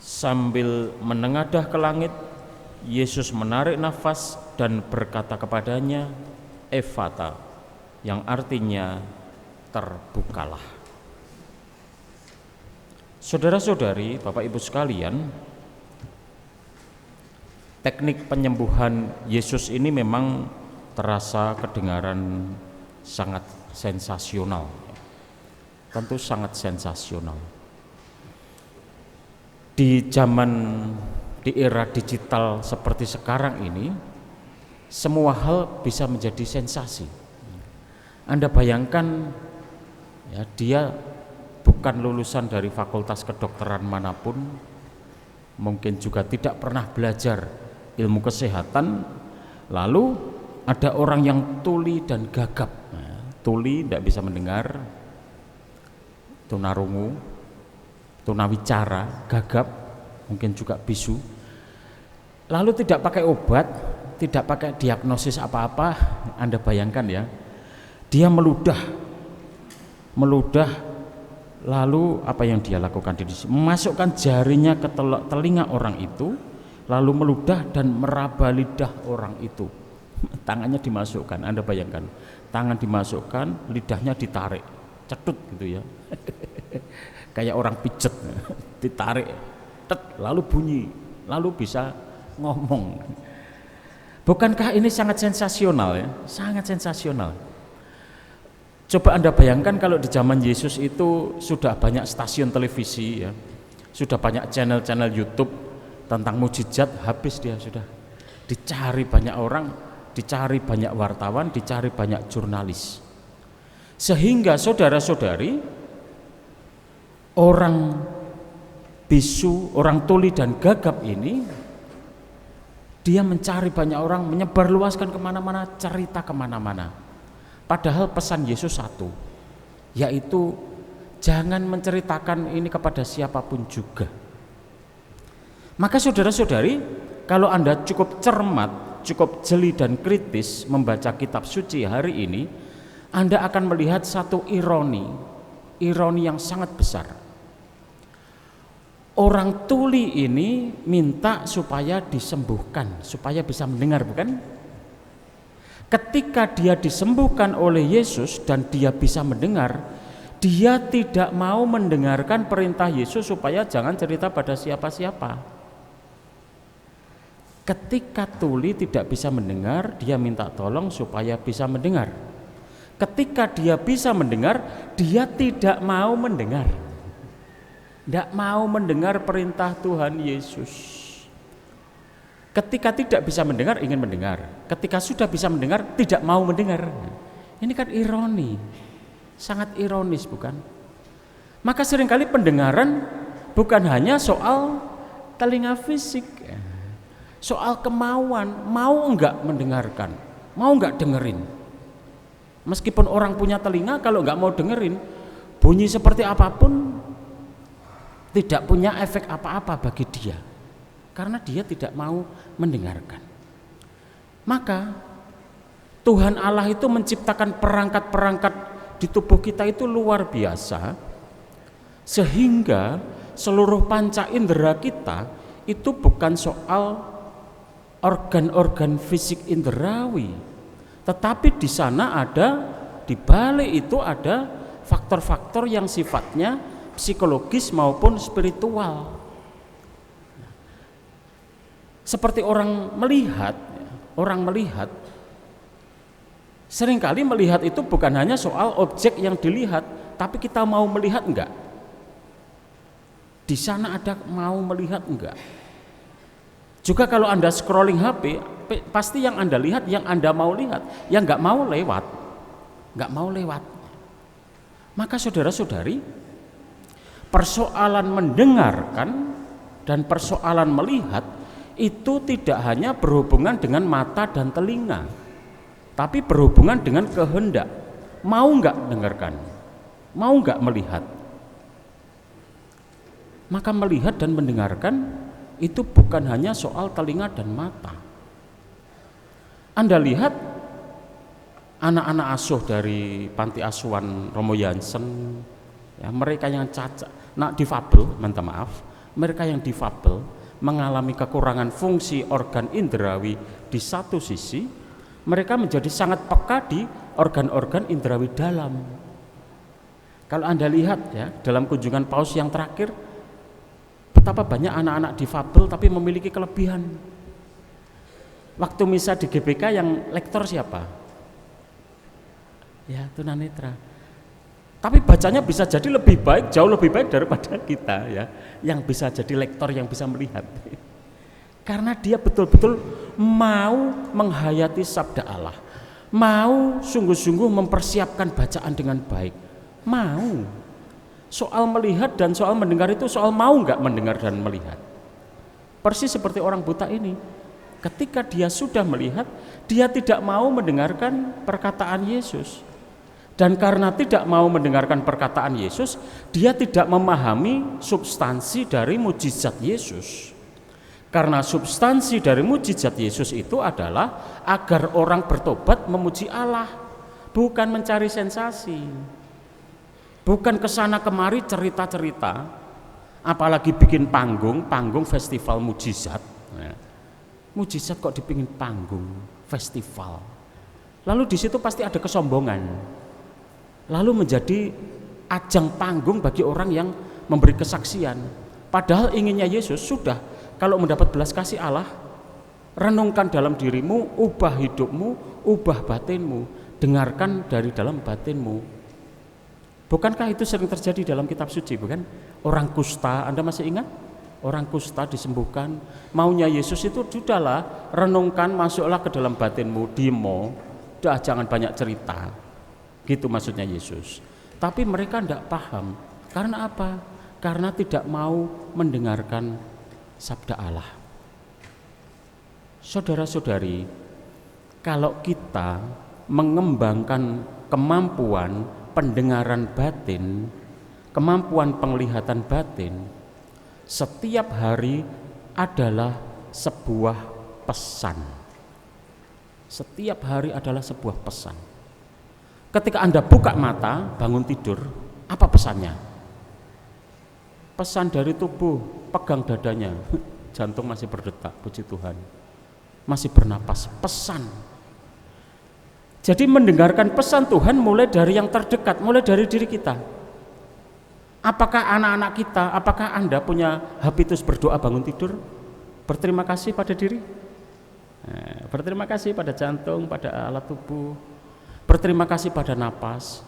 Sambil menengadah ke langit, Yesus menarik nafas dan berkata kepadanya, Efata, yang artinya terbukalah. Saudara-saudari, Bapak Ibu sekalian, teknik penyembuhan Yesus ini memang terasa kedengaran sangat sensasional. Tentu sangat sensasional. Di era digital seperti sekarang ini, semua hal bisa menjadi sensasi. Anda bayangkan, ya, dia bukan lulusan dari fakultas kedokteran manapun, mungkin juga tidak pernah belajar ilmu kesehatan, lalu ada orang yang tuli dan gagap. Tuli tidak bisa mendengar, tunarungu, tunawicara, gagap, mungkin juga bisu, lalu tidak pakai obat, tidak pakai diagnosis apa-apa. Anda bayangkan ya, dia meludah, lalu apa yang dia lakukan di sini? Memasukkan jarinya ke telinga orang itu, lalu meludah dan meraba lidah orang itu. Tangannya dimasukkan, Anda bayangkan, tangan dimasukkan, lidahnya ditarik, cetut gitu ya. Kayak orang pijet, ditarik, lalu bunyi, lalu bisa ngomong. Bukankah ini sangat sensasional ya? Sangat sensasional. Coba Anda bayangkan kalau di zaman Yesus itu sudah banyak stasiun televisi ya, sudah banyak channel-channel YouTube tentang mujizat, habis dia sudah dicari banyak orang, dicari banyak wartawan, dicari banyak jurnalis. Sehingga saudara-saudari, orang bisu, orang tuli dan gagap ini, dia mencari banyak orang, menyebarluaskan kemana-mana, cerita kemana-mana. Padahal pesan Yesus satu, yaitu jangan menceritakan ini kepada siapapun juga. Maka saudara-saudari, kalau Anda cukup cermat, cukup jeli dan kritis membaca kitab suci hari ini, Anda akan melihat satu ironi yang sangat besar. Orang tuli ini minta supaya disembuhkan, supaya bisa mendengar, bukan? Ketika dia disembuhkan oleh Yesus dan dia bisa mendengar, dia tidak mau mendengarkan perintah Yesus supaya jangan cerita pada siapa-siapa. Ketika tuli tidak bisa mendengar, dia minta tolong supaya bisa mendengar. Ketika dia bisa mendengar, dia tidak mau mendengar. Tidak mau mendengar perintah Tuhan Yesus. Ketika tidak bisa mendengar, ingin mendengar. Ketika sudah bisa mendengar, tidak mau mendengar. Ini kan ironi, sangat ironis, bukan? Maka seringkali pendengaran bukan hanya soal telinga fisik, soal kemauan, mau enggak mendengarkan, mau enggak dengerin. Meskipun orang punya telinga, kalau enggak mau dengerin, bunyi seperti apapun tidak punya efek apa-apa bagi dia, karena dia tidak mau mendengarkan. Maka Tuhan Allah itu menciptakan perangkat-perangkat di tubuh kita itu luar biasa, sehingga seluruh panca indera kita itu bukan soal organ-organ fisik inderawi, tetapi di sana ada, di balik itu ada faktor-faktor yang sifatnya psikologis maupun spiritual. Seperti orang melihat, seringkali melihat itu bukan hanya soal objek yang dilihat, tapi kita mau melihat enggak? Di sana ada mau melihat enggak? Juga kalau Anda scrolling HP, pasti yang Anda lihat, yang Anda mau lihat, yang enggak mau lewat. Maka saudara-saudari, persoalan mendengarkan dan persoalan melihat itu tidak hanya berhubungan dengan mata dan telinga, tapi berhubungan dengan kehendak. Mau enggak dengarkan? Mau enggak melihat? Maka melihat dan mendengarkan itu bukan hanya soal telinga dan mata. Anda lihat anak-anak asuh dari panti asuhan Romo Jansen, ya, mereka yang cacat, difabel, minta maaf, Mereka yang difabel mengalami kekurangan fungsi organ indrawi di satu sisi, mereka menjadi sangat peka di organ-organ indrawi dalam. Kalau Anda lihat ya, dalam kunjungan Paus yang terakhir, betapa banyak anak-anak difabel tapi memiliki kelebihan. Waktu misa di GBK yang lektor siapa? Ya, tunanetra. Tapi bacanya bisa jadi lebih baik, jauh lebih baik daripada kita ya, yang bisa jadi lektor, yang bisa melihat. Karena dia betul-betul mau menghayati sabda Allah, mau sungguh-sungguh mempersiapkan bacaan dengan baik, mau. Soal melihat dan soal mendengar itu soal mau nggak mendengar dan melihat. Persis seperti orang buta ini, ketika dia sudah melihat, dia tidak mau mendengarkan perkataan Yesus. Dan karena tidak mau mendengarkan perkataan Yesus, dia tidak memahami substansi dari mujizat Yesus. Karena substansi dari mujizat Yesus itu adalah agar orang bertobat memuji Allah, bukan mencari sensasi, bukan kesana kemari cerita-cerita, apalagi bikin panggung festival mujizat. Mujizat kok dipingin panggung festival, lalu di situ pasti ada kesombongan, lalu menjadi ajang panggung bagi orang yang memberi kesaksian. Padahal inginnya Yesus sudah, kalau mendapat belas kasih Allah, renungkan dalam dirimu, ubah hidupmu, ubah batinmu, dengarkan dari dalam batinmu. Bukankah itu sering terjadi dalam kitab suci, bukan? Orang kusta, Anda masih ingat? Orang kusta disembuhkan, maunya Yesus itu sudahlah, renungkan, masuklah ke dalam batinmu, dimo, udah jangan banyak cerita. Gitu maksudnya Yesus. Tapi mereka tidak paham. Karena apa? Karena tidak mau mendengarkan sabda Allah. Saudara-saudari, kalau kita mengembangkan kemampuan pendengaran batin, kemampuan penglihatan batin, setiap hari adalah sebuah pesan. Setiap hari adalah sebuah pesan. Ketika Anda buka mata, bangun tidur, apa pesannya? Pesan dari tubuh, pegang dadanya, jantung masih berdetak, puji Tuhan, masih bernapas, pesan. Jadi mendengarkan pesan Tuhan mulai dari yang terdekat, mulai dari diri kita. Apakah anak-anak kita, apakah Anda punya habitus berdoa bangun tidur? Berterima kasih pada diri, berterima kasih pada jantung, pada alat tubuh, berterima kasih pada napas.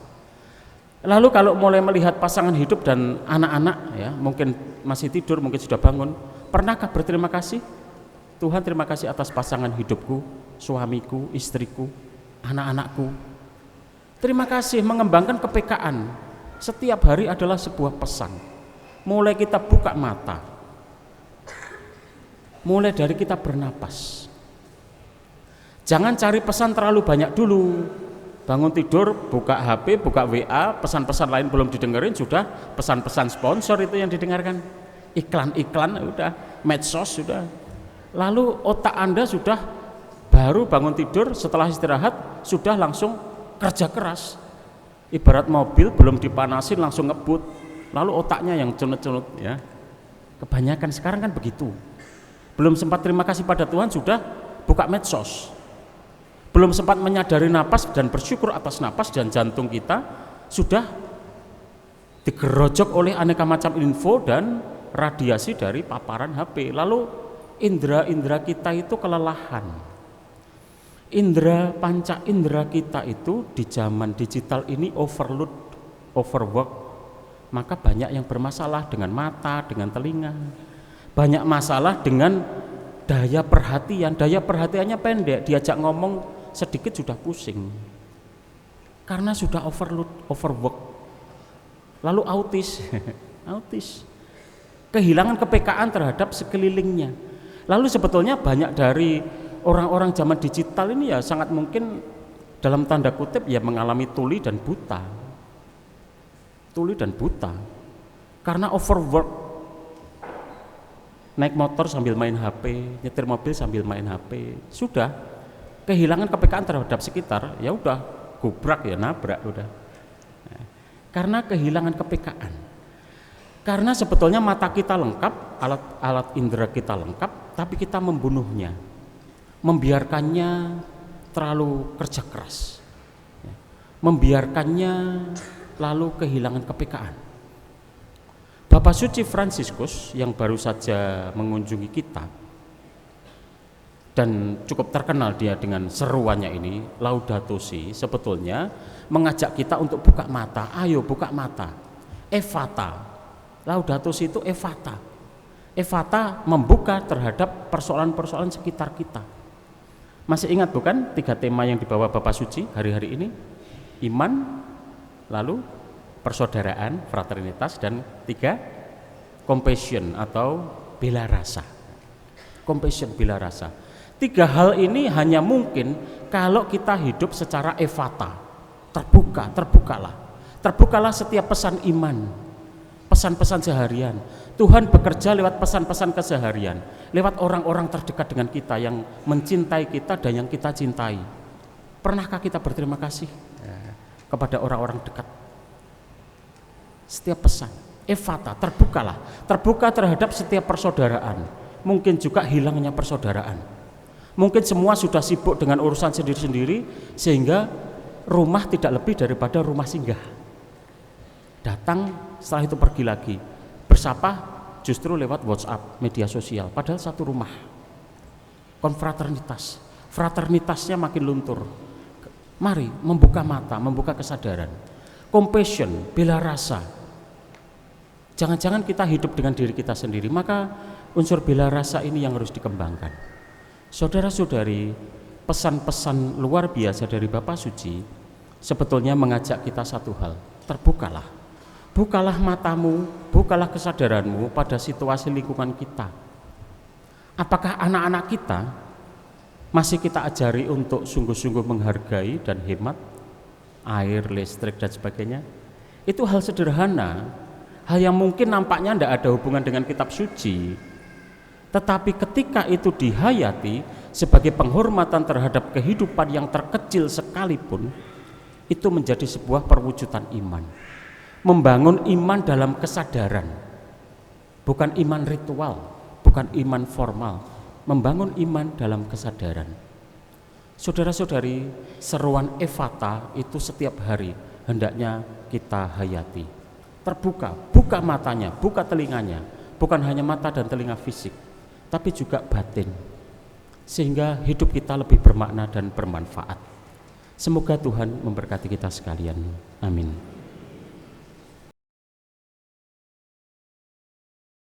Lalu kalau mulai melihat pasangan hidup dan anak-anak ya, mungkin masih tidur, mungkin sudah bangun, pernahkah berterima kasih? Tuhan, terima kasih atas pasangan hidupku, suamiku, istriku, anak-anakku. Terima kasih, mengembangkan kepekaan. Setiap hari adalah sebuah pesan. Mulai kita buka mata, mulai dari kita bernapas. Jangan cari pesan terlalu banyak dulu. Bangun tidur, buka HP, buka WA, pesan-pesan lain belum didengerin, sudah pesan-pesan sponsor itu yang didengarkan. Iklan-iklan udah, medsos sudah. Lalu otak Anda sudah baru bangun tidur, setelah istirahat sudah langsung kerja keras. Ibarat mobil belum dipanasin langsung ngebut, lalu otaknya yang cunut-cunut ya. Kebanyakan sekarang kan begitu. Belum sempat terima kasih pada Tuhan sudah buka medsos. Belum sempat menyadari napas dan bersyukur atas napas dan jantung kita sudah digerojok oleh aneka macam info dan radiasi dari paparan HP. Lalu indera-indera kita itu kelelahan. Indera panca indera kita itu di zaman digital ini overload, overwork. Maka banyak yang bermasalah dengan mata, dengan telinga. Banyak masalah dengan daya perhatian. Daya perhatiannya pendek, diajak ngomong sedikit sudah pusing karena sudah overload, overwork. Lalu autis autis, kehilangan kepekaan terhadap sekelilingnya. Lalu sebetulnya banyak dari orang-orang zaman digital ini ya sangat mungkin dalam tanda kutip ya mengalami tuli dan buta karena overwork. Naik motor sambil main HP, nyetir mobil sambil main HP, sudah kehilangan kepekaan terhadap sekitar, ya udah gubrak ya nabrak udah. Karena kehilangan kepekaan. Karena sebetulnya mata kita lengkap, alat indera kita lengkap, tapi kita membunuhnya, membiarkannya terlalu kerja keras, membiarkannya lalu kehilangan kepekaan. Bapak Suci Fransiskus yang baru saja mengunjungi kita dan cukup terkenal dia dengan seruannya ini, Laudato Si, sebetulnya mengajak kita untuk buka mata. Ayo buka mata, Ephata. Laudato Si itu Ephata. Ephata membuka terhadap persoalan-persoalan sekitar kita. Masih ingat bukan 3 tema yang dibawa Bapak Suci hari-hari ini? Iman, lalu persaudaraan, fraternitas, dan 3 compassion atau bela rasa. Compassion, bela rasa. 3 hal ini hanya mungkin kalau kita hidup secara Ephata. Terbukalah setiap pesan iman, pesan-pesan seharian. Tuhan bekerja lewat pesan-pesan keseharian, lewat orang-orang terdekat dengan kita yang mencintai kita dan yang kita cintai. Pernahkah kita berterima kasih kepada orang-orang dekat? Setiap pesan Ephata, terbuka terhadap setiap persaudaraan. Mungkin juga hilangnya persaudaraan. Mungkin semua sudah sibuk dengan urusan sendiri-sendiri sehingga rumah tidak lebih daripada rumah singgah. Datang, setelah itu pergi lagi. Bersapa justru lewat WhatsApp, media sosial, padahal satu rumah. Konfraternitas, fraternitasnya makin luntur. Mari membuka mata, membuka kesadaran. Compassion, bela rasa. Jangan-jangan kita hidup dengan diri kita sendiri, maka unsur bela rasa ini yang harus dikembangkan. Saudara-saudari, pesan-pesan luar biasa dari Bapak Suci sebetulnya mengajak kita satu hal, terbukalah. Bukalah matamu, bukalah kesadaranmu pada situasi lingkungan kita. Apakah anak-anak kita masih kita ajari untuk sungguh-sungguh menghargai dan hemat air, listrik, dan sebagainya? Itu hal sederhana, hal yang mungkin nampaknya tidak ada hubungan dengan kitab suci. Tetapi ketika itu dihayati sebagai penghormatan terhadap kehidupan yang terkecil sekalipun, itu menjadi sebuah perwujudan iman. Membangun iman dalam kesadaran, bukan iman ritual, bukan iman formal, membangun iman dalam kesadaran. Saudara-saudari, seruan Ephata itu setiap hari hendaknya kita hayati. Terbuka, buka matanya, buka telinganya, bukan hanya mata dan telinga fisik, tapi juga batin, sehingga hidup kita lebih bermakna dan bermanfaat. Semoga Tuhan memberkati kita sekalian. Amin.